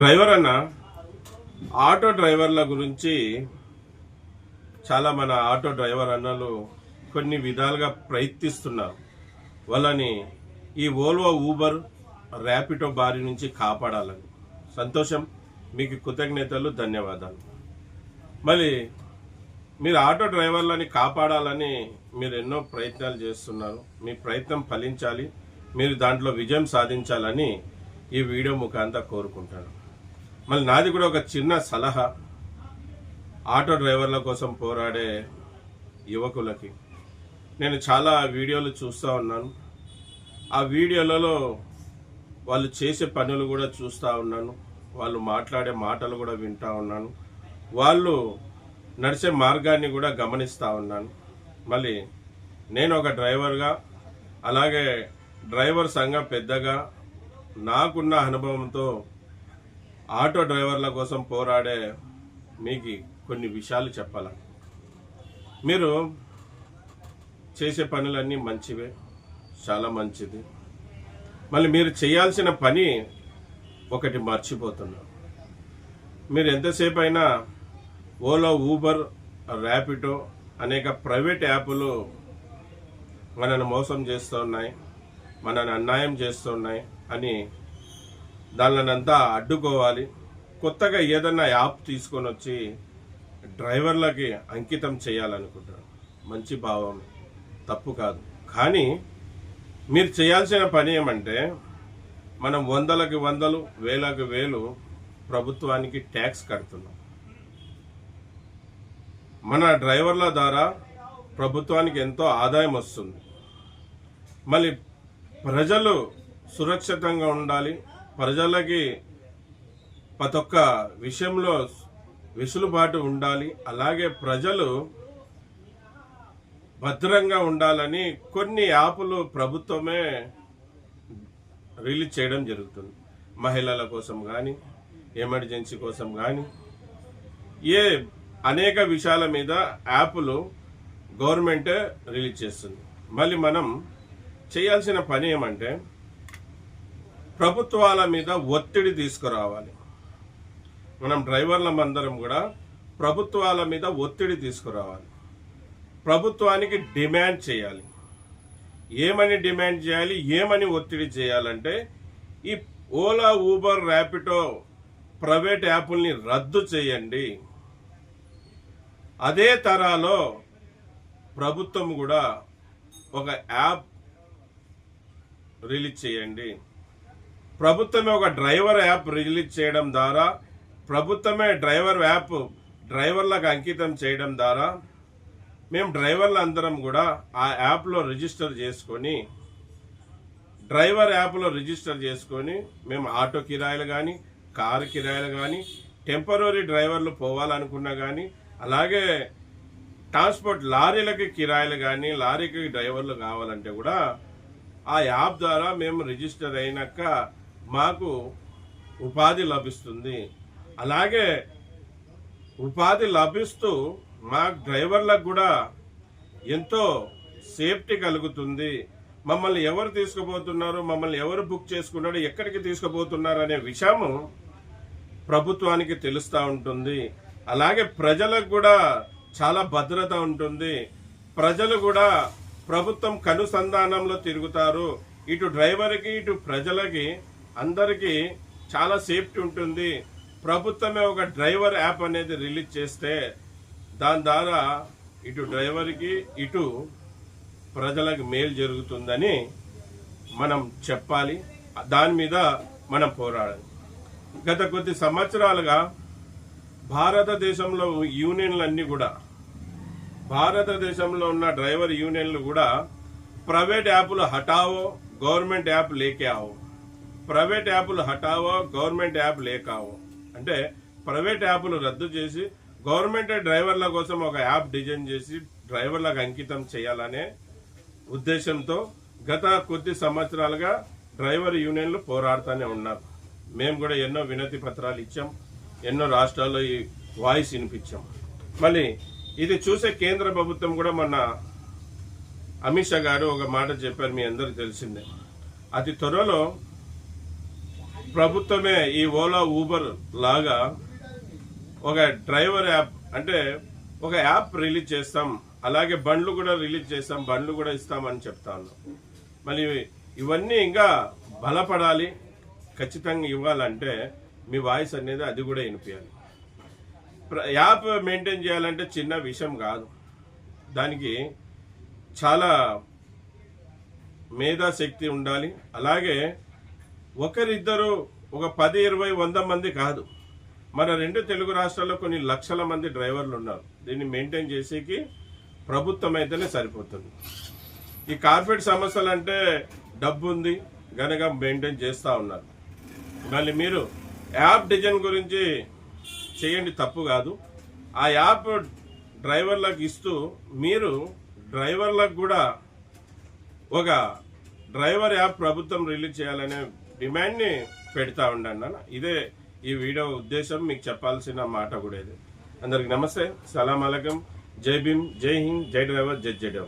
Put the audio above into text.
Driver అన్న auto డ్రైవర్ల గురించి చాలా మన ఆటో డ్రైవర్ అన్నలు కొన్ని విధాలుగా ప్రయత్నిస్తున్నారు. వాళ్ళని ఈ వోల్వో ఊబర్ ర్యాపిడో బారి నుంచి కాపాడాలని. సంతోషం, మీకు కృతజ్ఞతలు, ధన్యవాదాలు. మళ్ళీ మీరు ఆటో డ్రైవర్లని కాపాడాలని మీరు ఎన్నో ప్రయత్నాలు చేస్తున్నారు. మీ ప్రయత్నం ఫలించాలి, మీరు దాంట్లో విజయం సాధించాలని ఈ వీడియో ముఖాంతా కోరుకుంటాను. మళ్ళీ నాది కూడా ఒక చిన్న సలహా ఆటో డ్రైవర్ల కోసం పోరాడే యువకులకి. నేను చాలా వీడియోలు చూస్తూ ఉన్నాను. ఆ వీడియోలలో వాళ్ళు చేసే పనులు కూడా చూస్తూ ఉన్నాను. వాళ్ళు మాట్లాడే మాటలు కూడా వింటూ ఉన్నాను. వాళ్ళు నడిచే మార్గాన్ని కూడా గమనిస్తూ ఉన్నాను. మళ్ళీ నేను ఒక డ్రైవర్గా, అలాగే డ్రైవర్ సంఘం పెద్దగా నాకున్న అనుభవంతో ఆటో డ్రైవర్ల కోసం పోరాడే మీకు కొన్ని విషయాలు చెప్పాల. మీరు చేసే పనులన్నీ మంచివే, చాలా మంచిది. మళ్ళీ మీరు చేయాల్సిన పని ఒకటి మర్చిపోతున్నారు. మీరు ఎంతసేపు అయినా ఓలా, ఊబర్, ర్యాపిడో అనేక ప్రైవేట్ యాప్లు మనల్ని మోసం చేస్తున్నాయి, మనల్ని అన్యాయం చేస్తున్నాయి అని దానినంతా అడ్డుకోవాలి. కొత్తగా ఏదన్నా యాప్ తీసుకొని వచ్చి డ్రైవర్లకి అంకితం చేయాలనుకుంటారు. మంచి భావం, తప్పు కాదు. కానీ మీరు చేయాల్సిన పని ఏమంటే, మనం వందలకి వందలు, వేలకు వేలు ప్రభుత్వానికి ట్యాక్స్ కడుతున్నాం. మన డ్రైవర్ల ద్వారా ప్రభుత్వానికి ఎంతో ఆదాయం వస్తుంది. మళ్ళీ ప్రజలు సురక్షితంగా ఉండాలి, ప్రజలకి ప్రతి ఒక్క విషయంలో వెసులుబాటు ఉండాలి, అలాగే ప్రజలు భద్రంగా ఉండాలని కొన్ని యాప్లు ప్రభుత్వమే రిలీజ్ చేయడం జరుగుతుంది. మహిళల కోసం కానీ, ఎమర్జెన్సీ కోసం కానీ, అనేక విషయాల మీద యాప్లు గవర్నమెంటే రిలీజ్ చేస్తుంది. మళ్ళీ మనం చేయాల్సిన పని ఏమంటే, ప్రభుత్వాల మీద ఒత్తిడి తీసుకురావాలి. మనం డ్రైవర్లమందరం కూడా ప్రభుత్వాల మీద ఒత్తిడి తీసుకురావాలి. ప్రభుత్వానికి డిమాండ్ చేయాలి. ఏమని డిమాండ్ చేయాలి, ఏమని ఒత్తిడి చేయాలంటే, ఈ ఓలా, ఊబర్, ర్యాపిడో ప్రైవేట్ యాప్ల్ని రద్దు చేయండి. అదే తరాలో ప్రభుత్వం కూడా ఒక యాప్ రిలీజ్ చేయండి. ప్రభుత్వమే ఒక డ్రైవర్ యాప్ రిలీజ్ చేయడం ద్వారా, ప్రభుత్వమే డ్రైవర్ యాప్ డ్రైవర్లకు అంకితం చేయడం ద్వారా మేము డ్రైవర్లు అందరం కూడా ఆ యాప్లో రిజిస్టర్ చేసుకొని, డ్రైవర్ యాప్లో రిజిస్టర్ చేసుకొని మేము ఆటో కిరాయిలు కానీ, కారు కిరాయిలు కానీ, టెంపరీ డ్రైవర్లు పోవాలనుకున్నా కానీ, అలాగే ట్రాన్స్పోర్ట్ లారీలకి కిరాయిలు కానీ, లారీకి డ్రైవర్లు కావాలంటే కూడా ఆ యాప్ ద్వారా మేము రిజిస్టర్ అయినాక మాకు ఉపాధి లభిస్తుంది. అలాగే ఉపాధి లభిస్తూ మా డ్రైవర్లకు కూడా ఎంతో సేఫ్టీ కలుగుతుంది. మమ్మల్ని ఎవరు తీసుకుపోతున్నారు, మమ్మల్ని ఎవరు బుక్ చేసుకున్నాడు, ఎక్కడికి తీసుకుపోతున్నారు అనే విషయము ప్రభుత్వానికి తెలుస్తూ ఉంటుంది. అలాగే ప్రజలకు కూడా చాలా భద్రత ఉంటుంది. ప్రజలు కూడా ప్రభుత్వం కనుసంధానంలో తిరుగుతారు. ఇటు డ్రైవర్కి, ఇటు ప్రజలకి, అందరికీ చాలా సేఫ్టీ ఉంటుంది. ప్రభుత్వమే ఒక డ్రైవర్ యాప్ అనేది రిలీజ్ చేస్తే దాని ద్వారా ఇటు డ్రైవర్కి, ఇటు ప్రజలకు మేలు జరుగుతుందని మనం చెప్పాలి. దాని మీద మనం పోరాడాలి. గత కొద్ది సంవత్సరాలుగా భారతదేశంలో యూనియన్లన్నీ కూడా, భారతదేశంలో ఉన్న డ్రైవర్ యూనియన్లు కూడా ప్రైవేట్ యాప్లు హటావో, గవర్నమెంట్ యాప్ లేకే ఆవో, ప్రైవేట్ యాప్లు హటావో, గవర్నమెంట్ యాప్ లేకావో అంటే ప్రైవేట్ యాప్లు రద్దు చేసి గవర్నమెంట్ డ్రైవర్ల కోసం ఒక యాప్ డిజైన్ చేసి డ్రైవర్లకు అంకితం చేయాలనే ఉద్దేశంతో గత కొద్ది సంవత్సరాలుగా డ్రైవర్ యూనియన్లు పోరాడుతూనే ఉన్నారు. మేము కూడా ఎన్నో వినతి పత్రాలు ఇచ్చాం, ఎన్నో రాష్ట్రాల్లో ఈ వాయిస్ వినిపించాం. మళ్ళీ ఇది చూసే కేంద్ర ప్రభుత్వం కూడా మొన్న అమిత్ షా గారు ఒక మాట చెప్పారు, మీ అందరికి తెలిసిందే. అతి త్వరలో ప్రభుత్వమే ఈ ఓలా ఊబర్ లాగా ఒక డ్రైవర్ యాప్ అంటే ఒక యాప్ రిలీజ్ చేస్తాం, అలాగే బండ్లు కూడా రిలీజ్ చేస్తాం, బండ్లు కూడా ఇస్తామని చెప్తా ఉన్నాం. మళ్ళీ ఇవన్నీ ఇంకా బలపడాలి, ఖచ్చితంగా ఇవ్వాలంటే మీ వాయిస్ అనేది అది కూడా వినిపించాలి. యాప్ మెయింటైన్ చేయాలంటే చిన్న విషయం కాదు, దానికి చాలా మేధాశక్తి ఉండాలి. అలాగే ఒకరిద్దరు ఒక 10, 20, 100 మంది కాదు, మన 2 తెలుగు రాష్ట్రాల్లో కొన్ని లక్షల మంది డ్రైవర్లు ఉన్నారు. దీన్ని మెయింటైన్ చేసేకి ప్రభుత్వం అయితేనే సరిపోతుంది. ఈ కార్పొరేట్ సంస్థలు అంటే డబ్బు ఉంది గనక మెయింటైన్ చేస్తూ ఉన్నారు. మళ్ళీ మీరు యాప్ డిజైన్ గురించి చేయండి, తప్పు కాదు. ఆ యాప్ డ్రైవర్లకు ఇస్తూ మీరు డ్రైవర్లకు కూడా ఒక డ్రైవర్ యాప్ ప్రభుత్వం రిలీజ్ చేయాలనే డిమాండ్ని పెడతా ఉండండి అన్న. ఇదే ఈ వీడియో ఉద్దేశం, మీకు చెప్పాల్సిన మాట కూడా ఇది. అందరికి నమస్తే, సలాం అలైకుం, జై భీమ్, జై హింద్, జై డ్రైవర్, జై జై.